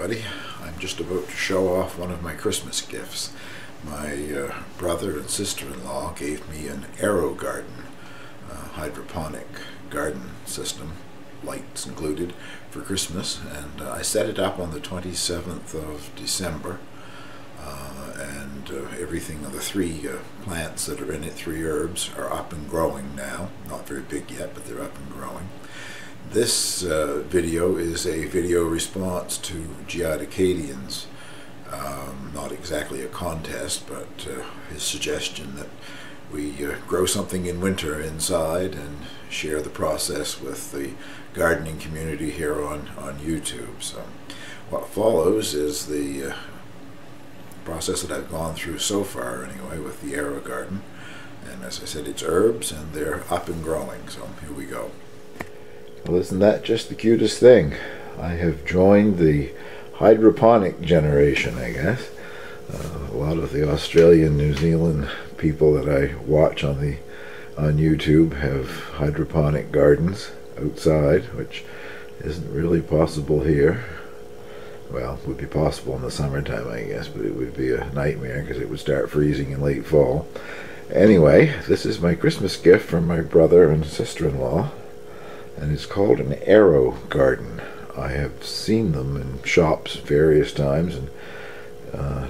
everybody. I'm just about to show off one of my Christmas gifts. My brother and sister-in-law gave me an Aerogarden, hydroponic garden system, lights included, for Christmas, and I set it up on the 27th of December, and everything, the three plants that are in it, 3 herbs, are up and growing now. Not very big yet, but they're up and growing. This video is a video response to Acadian's, not exactly a contest, but his suggestion that we grow something in winter inside and share the process with the gardening community here on YouTube. So what follows is the process that I've gone through so far anyway with the Aerogarden, and as I said, it's herbs and they're up and growing, so here we go. Well, isn't that just the cutest thing? I have joined the hydroponic generation, I guess. A lot of the Australian, New Zealand people that I watch on YouTube have hydroponic gardens outside, which isn't really possible here. Well, it would be possible in the summertime, I guess, but it would be a nightmare because it would start freezing in late fall. Anyway, this is my Christmas gift from my brother and sister-in-law, and it's called an Aerogarden. I have seen them in shops various times and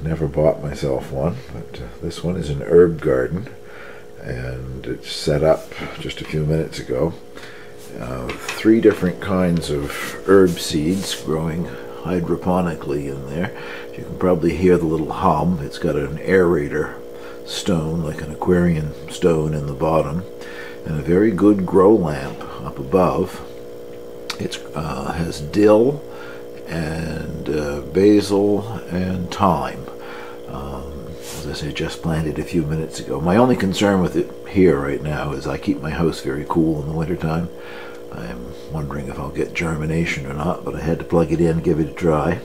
never bought myself one, but this one is an herb garden, and it's set up just a few minutes ago. 3 different kinds of herb seeds growing hydroponically in there. You can probably hear the little hum. It's got an aerator stone, like an aquarium stone, in the bottom, and a very good grow lamp up above. It has dill and basil and thyme. As I say, just planted a few minutes ago. My only concern with it here right now is I keep my house very cool in the wintertime. I'm wondering if I'll get germination or not, but I had to plug it in, give it a try.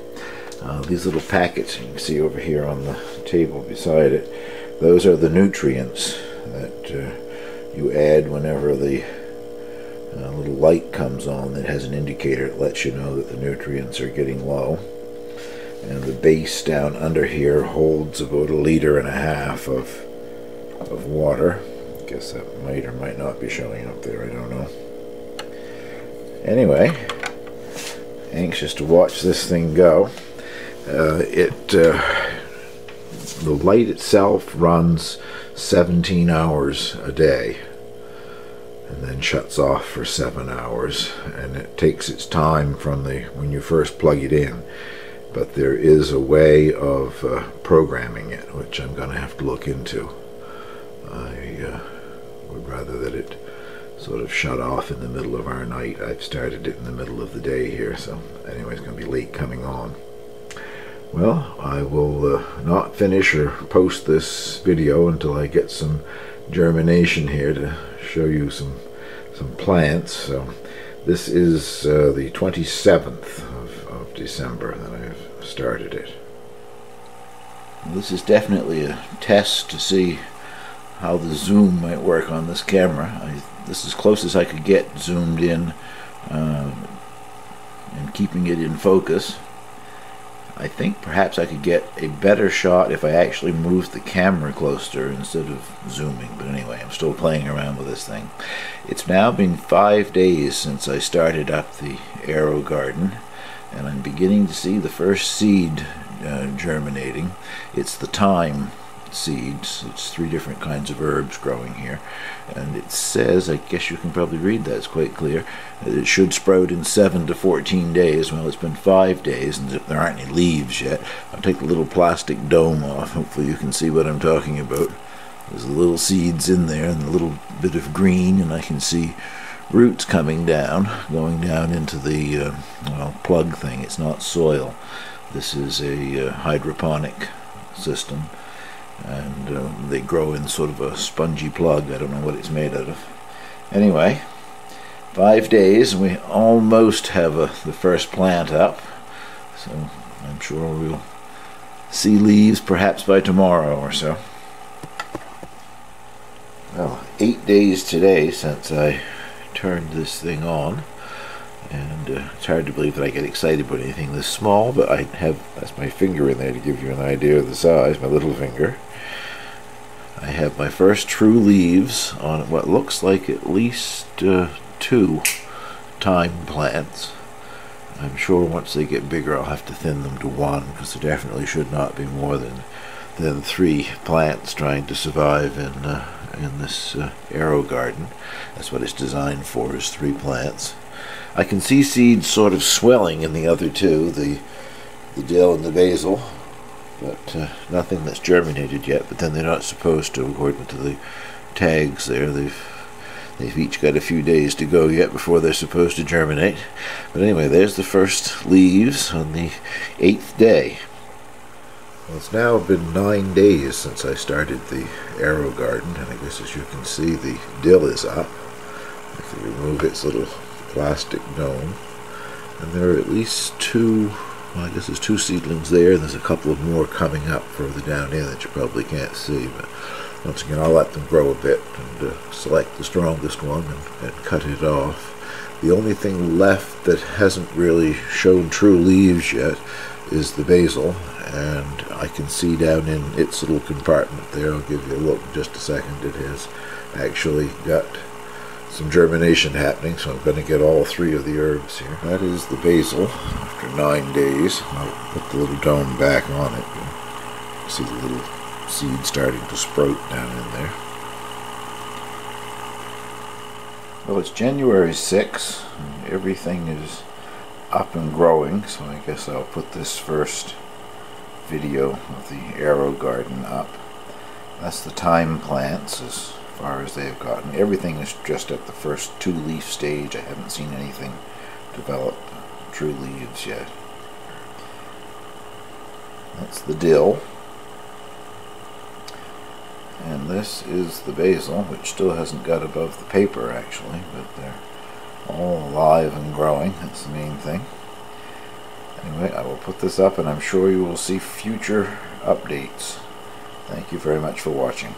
These little packets you can see over here on the table beside it, those are the nutrients that you add whenever the little light comes on that has an indicator that lets you know that the nutrients are getting low. And the base down under here holds about 1.5 liters of water. I guess that might or might not be showing up there, I don't know. Anyway, anxious to watch this thing go. The light itself runs 17 hours a day and then shuts off for 7 hours, and it takes its time from when you first plug it in. But there is a way of programming it, which I'm going to have to look into. I would rather that it sort of shut off in the middle of our night. I've started it in the middle of the day here, so anyway, it's going to be late coming on. Well, I will not finish or post this video until I get some germination here to show you some plants. So this is the 27th of December that I've started it. This is definitely a test to see how the zoom might work on this camera. This is as close as I could get zoomed in and keeping it in focus. I think perhaps I could get a better shot if I actually moved the camera closer instead of zooming. But anyway, I'm still playing around with this thing. It's now been 5 days since I started up the Aerogarden, and I'm beginning to see the first seed germinating. It's the thyme seeds. It's 3 different kinds of herbs growing here, and it says, I guess you can probably read that, it's quite clear, that it should sprout in 7 to 14 days. Well, it's been 5 days and there aren't any leaves yet. I'll take the little plastic dome off. Hopefully you can see what I'm talking about. There's the little seeds in there and a little bit of green, and I can see roots coming down, going down into the plug thing. It's not soil. This is a hydroponic system, and they grow in sort of a spongy plug. I don't know what it's made out of. Anyway, 5 days, we almost have the first plant up, so I'm sure we'll see leaves perhaps by tomorrow or so. Well, 8 days today since I turned this thing on, And it's hard to believe that I get excited about anything this small, but I have, that's my finger in there to give you an idea of the size, my little finger. I have my first true leaves on what looks like at least 2 thyme plants. I'm sure once they get bigger I'll have to thin them to 1, because there definitely should not be more than 3 plants trying to survive in this Aerogarden. That's what it's designed for, is 3 plants. I can see seeds sort of swelling in the other 2, the dill and the basil, but nothing that's germinated yet. But then they're not supposed to, according to the tags there. They've each got a few days to go yet before they're supposed to germinate. But anyway, there's the first leaves on the 8th day. Well, it's now been 9 days since I started the Aerogarden, and I guess as you can see the dill is up. I can remove its little plastic dome, and there are at least 2, well, I guess there's 2 seedlings there, and there's a couple of more coming up further down here that you probably can't see, but once again I'll let them grow a bit and select the strongest one and cut it off. The only thing left that hasn't really shown true leaves yet is the basil, and I can see down in its little compartment there, I'll give you a look in just a second, it has actually got some germination happening, so I'm going to get all 3 of the herbs here. That is the basil after 9 days. I'll put the little dome back on it. You see the little seed starting to sprout down in there. Well, it's January 6th, and everything is up and growing, so I guess I'll put this first video of the Aerogarden up. That's the thyme plants as far as they've gotten. Everything is just at the first 2 leaf stage. I haven't seen anything develop true leaves yet. That's the dill. And this is the basil, which still hasn't got above the paper actually, but they're all alive and growing. That's the main thing. Anyway, I will put this up, and I'm sure you will see future updates. Thank you very much for watching.